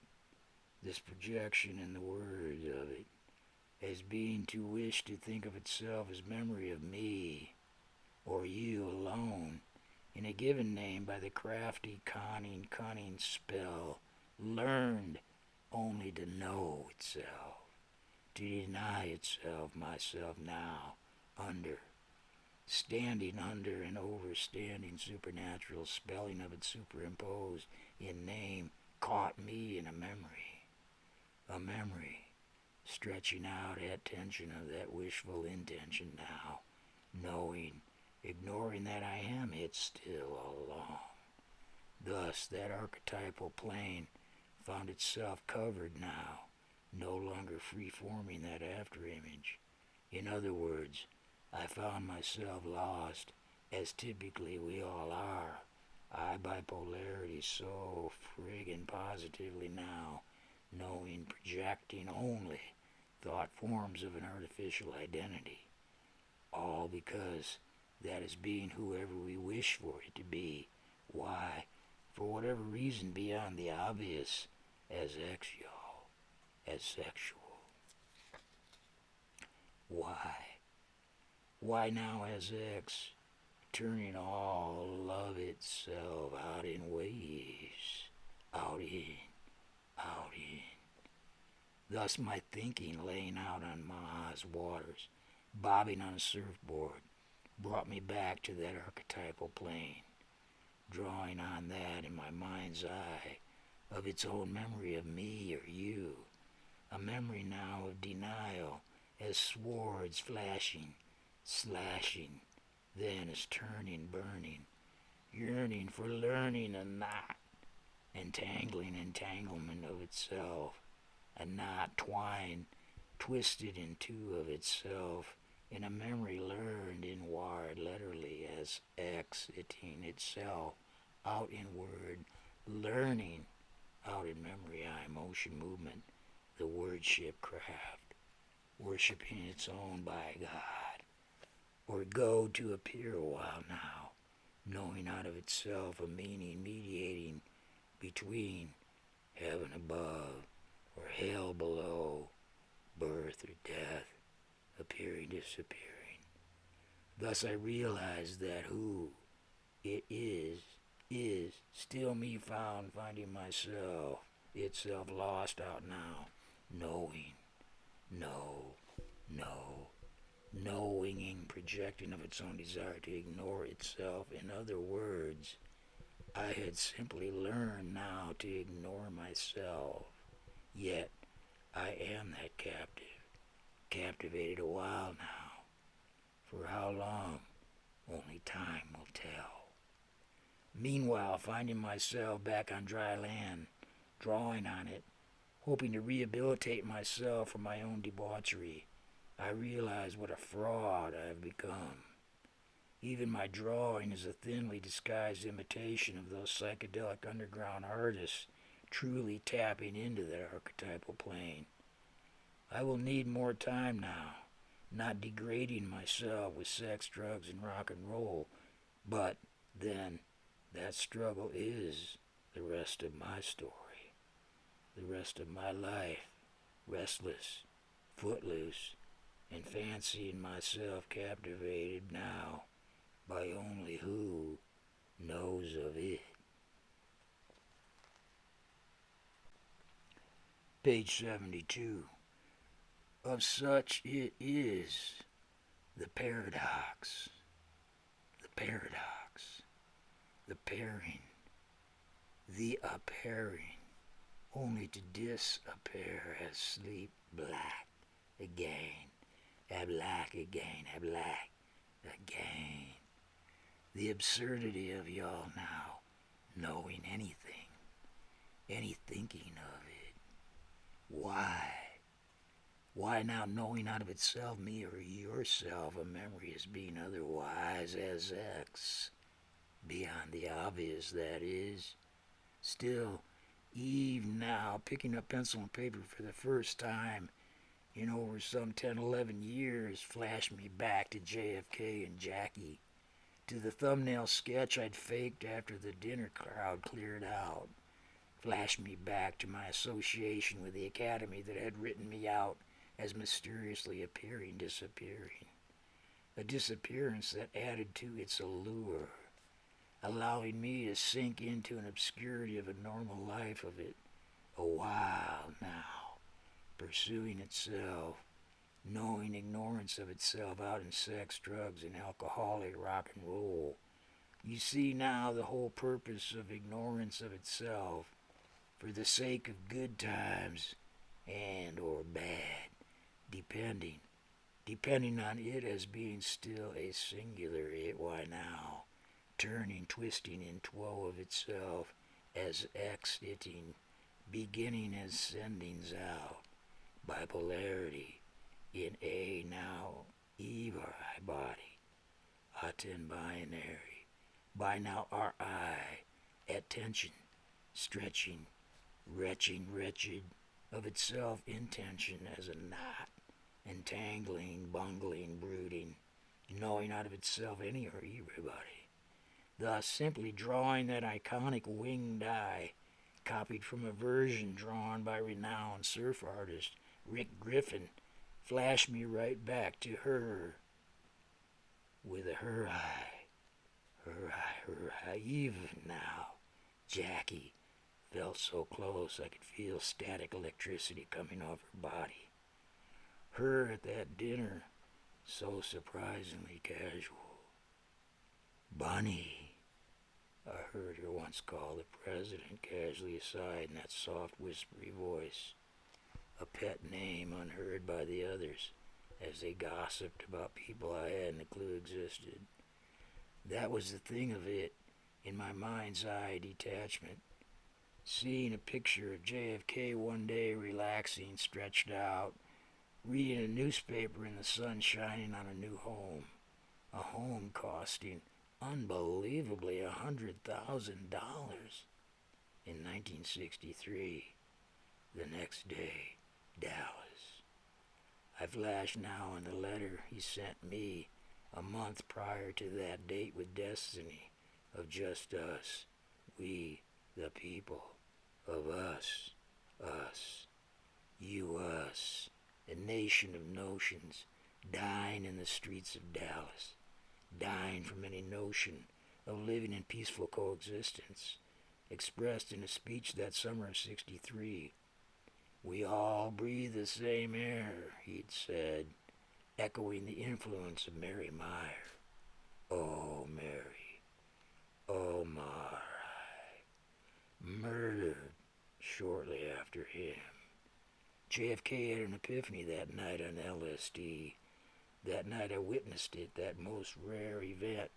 this projection in the words of it, as being to wish to think of itself as memory of me, or you alone, in a given name by the crafty, cunning spell, learned only to know itself, to deny itself, myself now, standing under and overstanding supernatural spelling of it superimposed in name, caught me in a memory, stretching out at tension of that wishful intention now, knowing, ignoring that I am it still all along. Thus that archetypal plane found itself covered now, no longer free-forming that after-image. In other words, I found myself lost, as typically we all are. I bipolarity so friggin' positively now, knowing, projecting only thought forms of an artificial identity. All because that is being whoever we wish for it to be. Why? For whatever reason beyond the obvious, as sexual. Why? Why now as X, turning all love itself out in waves, out in. Thus my thinking laying out on Ma's waters, bobbing on a surfboard, brought me back to that archetypal plane, drawing on that in my mind's eye of its own memory of me or you, a memory now of denial as swords flashing, slashing, then as turning, burning, yearning for learning a knot, entanglement of itself, a knot twined, twisted in two of itself, in a memory learned inward, literally as exiting itself out inward, learning out in memory, eye, motion, movement, the wordship craft. worshiping its own by God, or go to appear a while now, knowing out of itself a meaning mediating between heaven above or hell below, birth or death, appearing, disappearing. Thus I realize that who it is still me found, finding myself, itself lost out now, knowing, knowing, projecting of its own desire to ignore itself. In other words, I had simply learned now to ignore myself, yet I am that captive, captivated a while now. For how long? Only time will tell. Meanwhile, finding myself back on dry land, drawing on it, hoping to rehabilitate myself from my own debauchery, I realize what a fraud I have become. Even my drawing is a thinly disguised imitation of those psychedelic underground artists truly tapping into that archetypal plane. I will need more time now, not degrading myself with sex, drugs, and rock and roll, but then that struggle is the rest of my story, the rest of my life, restless, footloose, and fancying myself captivated now by only who knows of it. Page 72. Of such it is, the paradox, the pairing, the appearing, only to disappear as sleep black again, black again, black again. The absurdity of y'all now knowing anything, any thinking of it. Why? Why now knowing out of itself, me or yourself, a memory as being otherwise as X, beyond the obvious, that is? Still, Eve now, picking up pencil and paper for the first time in over some 10, 11 years, flashed me back to JFK and Jackie, to the thumbnail sketch I'd faked after the dinner crowd cleared out, flashed me back to my association with the academy that had written me out as mysteriously appearing, disappearing. A disappearance that added to its allure, allowing me to sink into an obscurity of a normal life of it, a while now, pursuing itself, knowing ignorance of itself out in sex, drugs, and alcoholic rock and roll. You see now the whole purpose of ignorance of itself, for the sake of good times and or bad, depending on it as being still a singular it, why now, turning, twisting in two of itself as exiting, beginning as sendings out, bipolarity, in a now Eve or I body, aten binary, by now our I, at tension, stretching, wretched, of itself intention as a knot, entangling, bungling, brooding, knowing out of itself any or everybody. Thus simply drawing that iconic winged eye, copied from a version drawn by renowned surf artist Rick Griffin, flashed me right back to her, with her eye, even now, Jackie, felt so close I could feel static electricity coming off her body. Her at that dinner, so surprisingly casual. Bunny, I heard her once call the president casually aside in that soft, whispery voice, a pet name unheard by the others as they gossiped about people I hadn't a clue existed. That was the thing of it, in my mind's eye detachment, seeing a picture of JFK one day relaxing, stretched out, reading a newspaper in the sun shining on a new home, a home costing unbelievably $100,000 in 1963. The next day, Dallas. I flash now on the letter he sent me a month prior to that date with destiny of just us, we, the people, of us, you, us, a nation of notions, dying in the streets of Dallas, dying from any notion of living in peaceful coexistence, expressed in a speech that summer of '63. We all breathe the same air, he'd said, echoing the influence of Mary Meyer. Oh, Mary, oh, my. Murdered shortly after him. JFK had an epiphany that night on LSD. That night I witnessed it, that most rare event,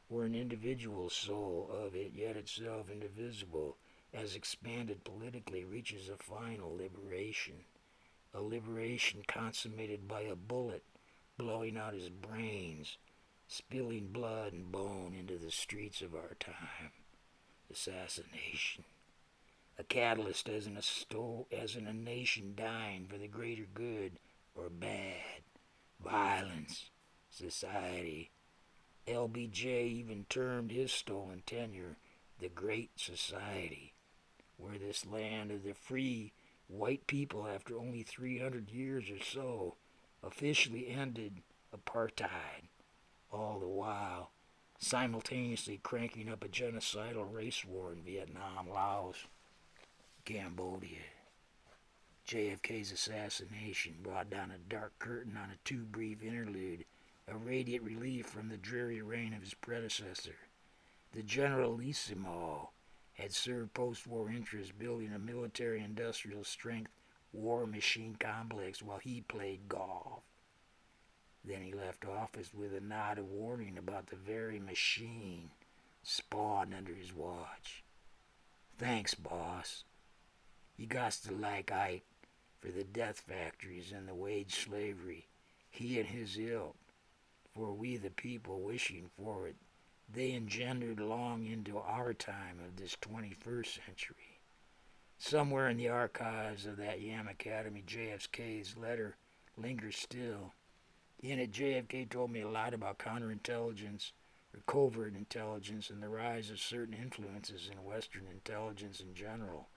where an individual soul of it, yet itself indivisible, as expanded politically, reaches a final liberation. A liberation consummated by a bullet blowing out his brains, spilling blood and bone into the streets of our time. Assassination. A catalyst as in a nation dying for the greater good or bad. Violence. Society. LBJ even termed his stolen tenure the Great Society, where this land of the free white people, after only 300 years or so, officially ended apartheid, all the while simultaneously cranking up a genocidal race war in Vietnam, Laos, Cambodia. JFK's assassination brought down a dark curtain on a too brief interlude, a radiant relief from the dreary reign of his predecessor. The Generalissimo had served post-war interests building a military-industrial strength war machine complex while he played golf. Then he left office with a nod of warning about the very machine spawned under his watch. Thanks, boss. You gots to like Ike for the death factories and the wage slavery, he and his ilk, for we the people wishing for it, they engendered long into our time of this 21st century. Somewhere in the archives of that Yam Academy, JFK's letter lingers still. In it, JFK told me a lot about counterintelligence, or covert intelligence, and the rise of certain influences in Western intelligence in general.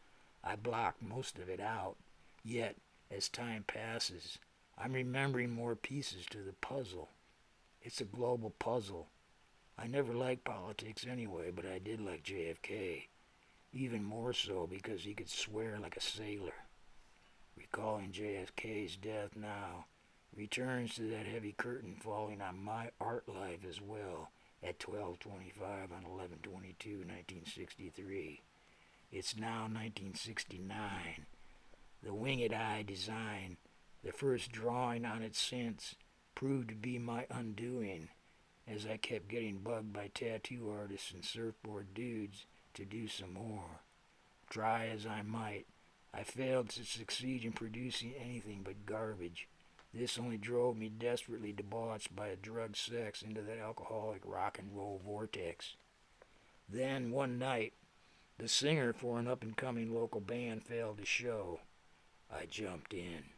I blocked most of it out, yet, as time passes, I'm remembering more pieces to the puzzle. It's a global puzzle. I never liked politics anyway, but I did like JFK, even more so because he could swear like a sailor. Recalling JFK's death now returns to that heavy curtain falling on my art life as well at 12:25 on 11/22/1963. It's now 1969. The winged eye design, the first drawing on it since, proved to be my undoing, as I kept getting bugged by tattoo artists and surfboard dudes to do some more. Try as I might, I failed to succeed in producing anything but garbage. This only drove me desperately debauched by a drug sex into that alcoholic rock and roll vortex. Then, one night, the singer for an up-and-coming local band failed to show. I jumped in.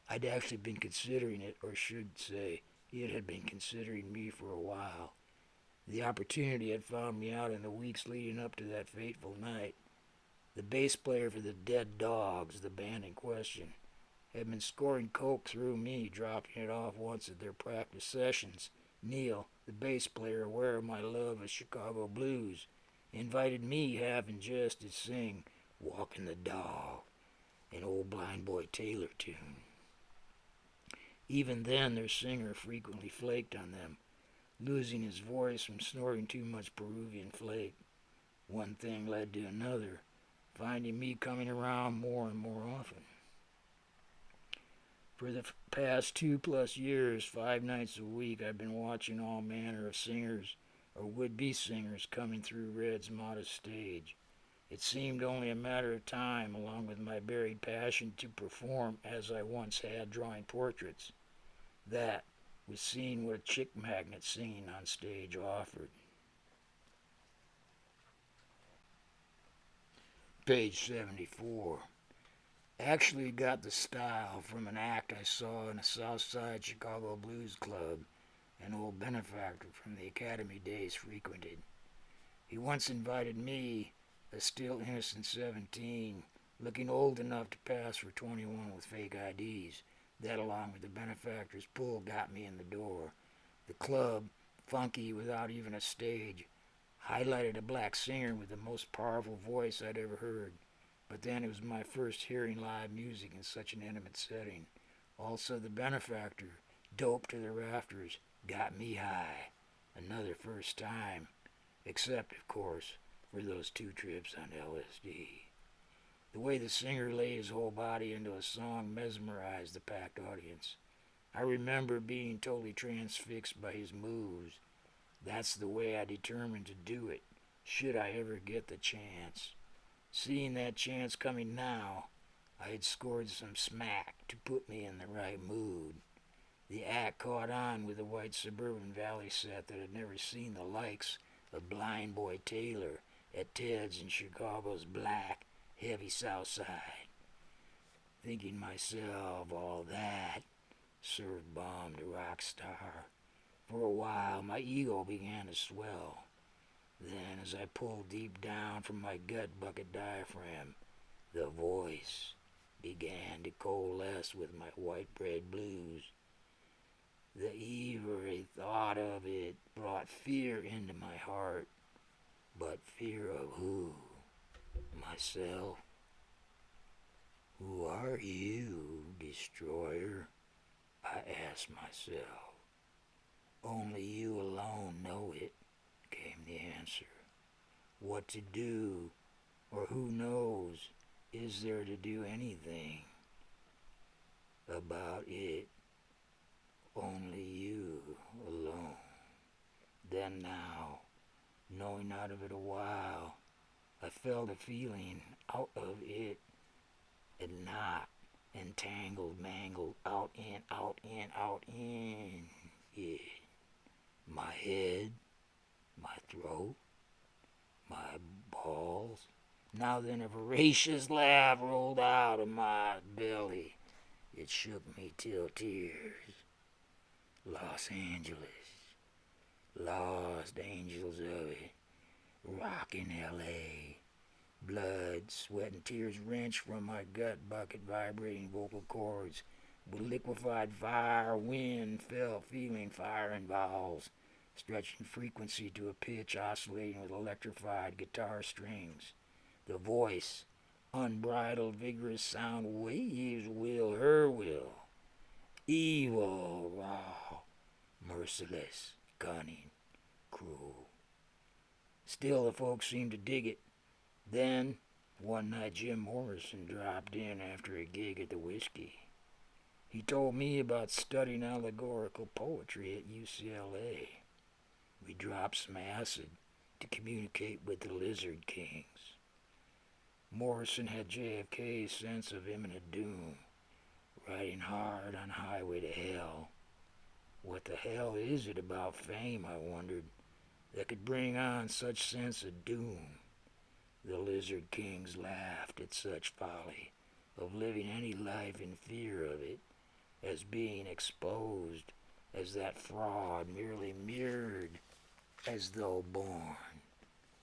I'd actually been considering it, or should say, it had been considering me for a while. The opportunity had found me out in the weeks leading up to that fateful night. The bass player for the Dead Dogs, the band in question, had been scoring coke through me, dropping it off once at their practice sessions. Neil, the bass player, aware of my love of Chicago blues, invited me, half in jest, to sing Walking the Dog, an old Blind Boy Taylor tune. Even then, their singer frequently flaked on them, losing his voice from snorting too much Peruvian flake. One thing led to another, finding me coming around more and more often. For the past 2+ years, 5 nights a week, I've been watching all manner of singers or would-be singers coming through Red's modest stage. It seemed only a matter of time, along with my buried passion to perform as I once had, drawing portraits. That was seeing what a chick magnet singing on stage offered. Page 74. Actually got the style from an act I saw in a South Side Chicago blues club an old benefactor from the academy days frequented. He once invited me, a still innocent 17, looking old enough to pass for 21 with fake IDs. That, along with the benefactor's pull, got me in the door. The club, funky without even a stage, highlighted a black singer with the most powerful voice I'd ever heard. But then it was my first hearing live music in such an intimate setting. Also, the benefactor, doped to the rafters, got me high. Another first time. Except, of course, for those 2 trips on LSD. The way the singer laid his whole body into a song mesmerized the packed audience. I remember being totally transfixed by his moves. That's the way I determined to do it, should I ever get the chance. Seeing that chance coming now, I had scored some smack to put me in the right mood. The act caught on with a white suburban valley set that had never seen the likes of Blind Boy Taylor at Ted's in Chicago's black, heavy South Side. Thinking myself, all that served bomb to rock star. For a while, my ego began to swell. Then, as I pulled deep down from my gut bucket diaphragm, the voice began to coalesce with my white bread blues. The very thought of it brought fear into my heart. But fear of who? Myself? Who are you, destroyer? I asked myself. Only you alone know it, came the answer. What to do, or who knows, is there to do anything about it? Only you alone. Then now, knowing out of it a while, I felt a feeling out of it, and not entangled, mangled, out in it. My head, my throat, my balls. Now then, a voracious laugh rolled out of my belly. It shook me till tears. Los Angeles, lost angels of it, rockin' L.A. Blood, sweat, and tears wrenched from my gut bucket, vibrating vocal cords. With liquefied fire, wind fell, feeling fire in vowels, stretching frequency to a pitch oscillating with electrified guitar strings. The voice, unbridled, vigorous sound, waves will, her will. Evil, raw, merciless, cunning, cruel. Still, the folks seemed to dig it. Then, one night, Jim Morrison dropped in after a gig at the Whiskey. He told me about studying allegorical poetry at UCLA. We dropped some acid to communicate with the Lizard Kings. Morrison had JFK's sense of imminent doom, riding hard on highway to hell. What the hell is it about fame, I wondered, that could bring on such sense of doom? The Lizard Kings laughed at such folly of living any life in fear of it, as being exposed as that fraud merely mirrored as though born.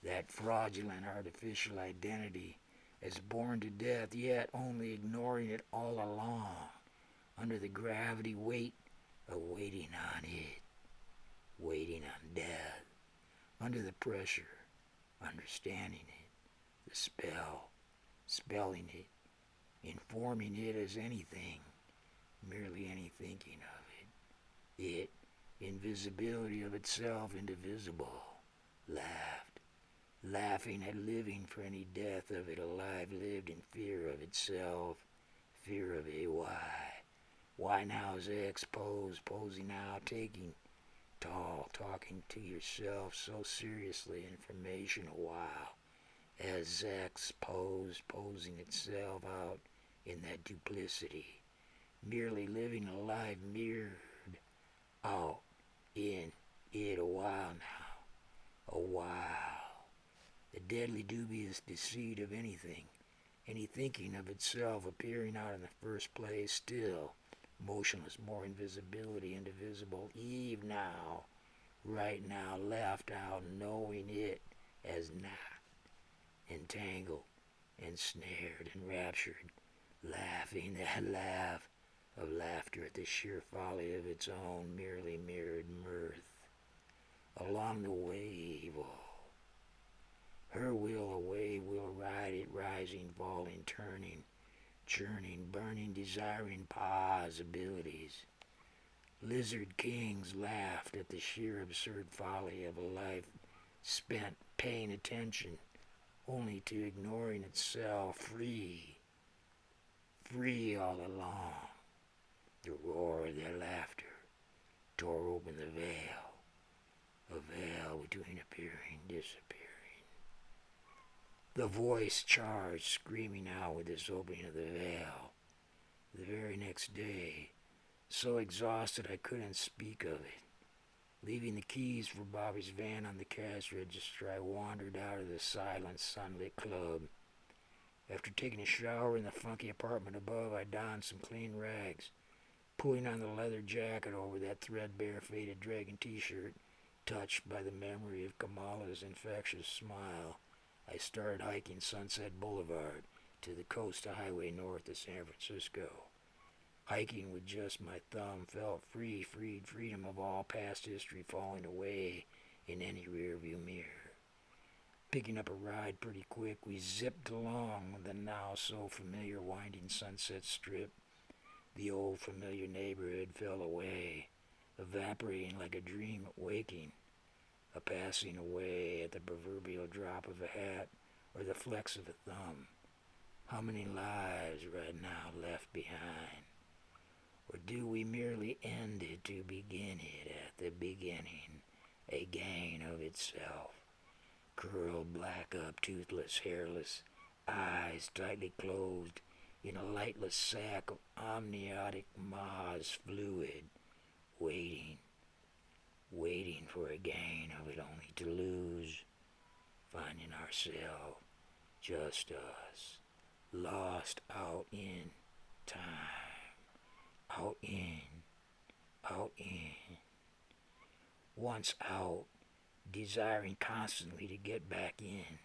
That fraudulent artificial identity as born to death, yet only ignoring it all along, under the gravity weight of waiting on it, waiting on death, under the pressure, understanding it, the spell, spelling it, informing it as anything, merely any thinking of it. It, invisibility of itself indivisible, laughed, laughing at living for any death of it alive, lived in fear of itself, fear of a why. Why now's X pose, posing now, taking tall, talking to yourself so seriously, information a while, as X pose, posing itself out in that duplicity, merely living a life mirrored out in it a while now, a while. The deadly dubious deceit of anything, any thinking of itself appearing out in the first place, still, motionless, more invisibility, indivisible, Eve now, right now, left out, knowing it as not, entangled, ensnared, enraptured, laughing that laugh of laughter at the sheer folly of its own merely mirrored mirth. Along the wave, oh, her will away will ride it, rising, falling, turning, churning, burning, desiring possibilities. Lizard kings laughed at the sheer absurd folly of a life spent paying attention only to ignoring itself, free all along. The roar of their laughter tore open the veil, a veil between appearing, disappearing. The voice charged, screaming out with this opening of the veil. The very next day, so exhausted I couldn't speak of it. Leaving the keys for Bobby's van on the cash register, I wandered out of the silent, sunlit club. After taking a shower in the funky apartment above, I donned some clean rags, pulling on the leather jacket over that threadbare, faded Dragon t-shirt. Touched by the memory of Kamala's infectious smile, I started hiking Sunset Boulevard to the Costa Highway north of San Francisco. Hiking with just my thumb, felt freedom of all past history falling away in any rearview mirror. Picking up a ride pretty quick, we zipped along the now so familiar winding Sunset Strip. The old familiar neighborhood fell away, evaporating like a dream at waking, a passing away at the proverbial drop of a hat or the flex of a thumb. How many lives right now left behind? Or do we merely end it to begin it at the beginning, a gain of itself? Curled black up, toothless, hairless, eyes tightly closed in a lightless sack of amniotic mass fluid, waiting for a gain of it only to lose, finding ourselves, just us, lost out in time. Out in. Once out, desiring constantly to get back in.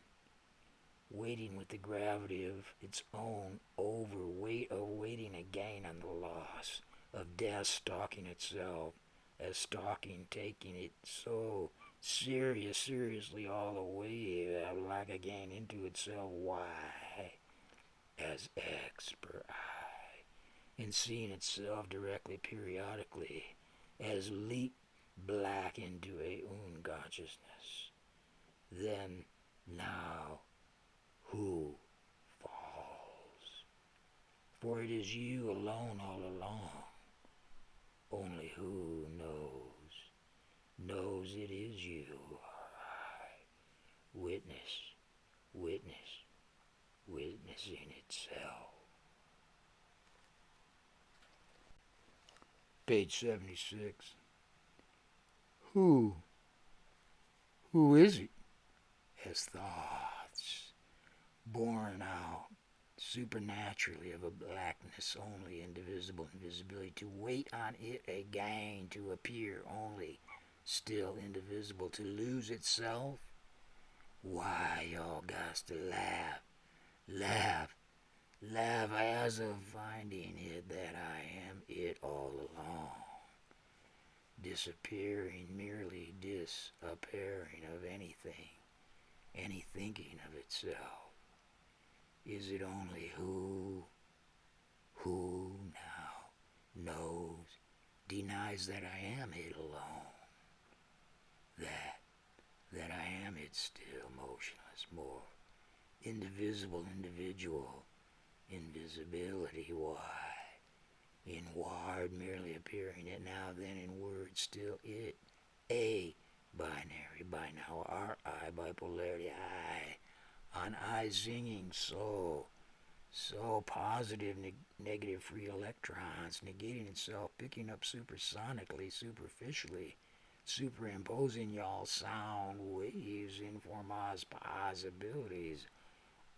Waiting with the gravity of its own overweight, awaiting a gain on the loss of death stalking itself, as stalking, taking it so seriously all the way, like a gain into itself, Y as X per I. And seeing itself directly, periodically, as leap black into a unconsciousness. Then, now, who falls? For it is you alone all along. Only who knows it is you or I. Witnessing itself. Page 76. Who is it? As thoughts, born out supernaturally of a blackness only, indivisible invisibility, to wait on it again, to appear only, still indivisible, to lose itself? Why, y'all got to laugh as of finding it that I am it all along. Disappearing, merely disappearing of anything, any thinking of itself. Is it only who now knows, denies that I am it alone? That I am it still, motionless, more indivisible, individual, invisibility, why? In ward, merely appearing it now, then in word, still it, a binary, by now, R-I, bipolarity, I, on I zinging, so positive, negative free electrons, negating itself, picking up supersonically, superficially, superimposing y'all sound waves, informers possibilities,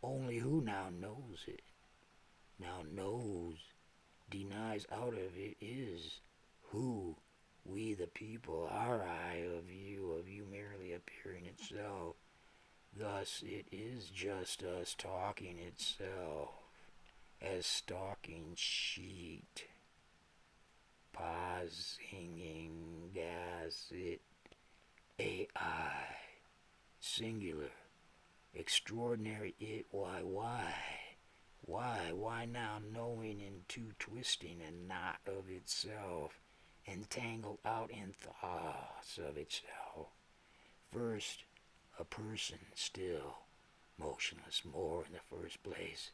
Only who now knows it, now knows, denies out of it is who we the people, our eye of you merely appearing itself. Thus it is just us talking itself, as stalking sheet, pausing gas it, AI, singular, extraordinary it, why now knowing into twisting and not of itself, entangled out in thoughts of itself. First, a person still, motionless more in the first place,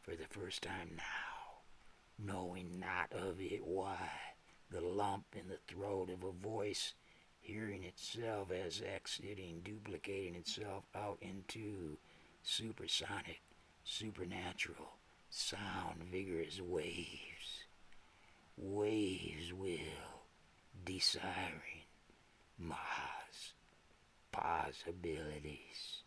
for the first time now, knowing not of it why, the lump in the throat of a voice, hearing itself as exiting, duplicating itself out into supersonic, supernatural, sound vigorous waves. Waves will, desiring, possibilities.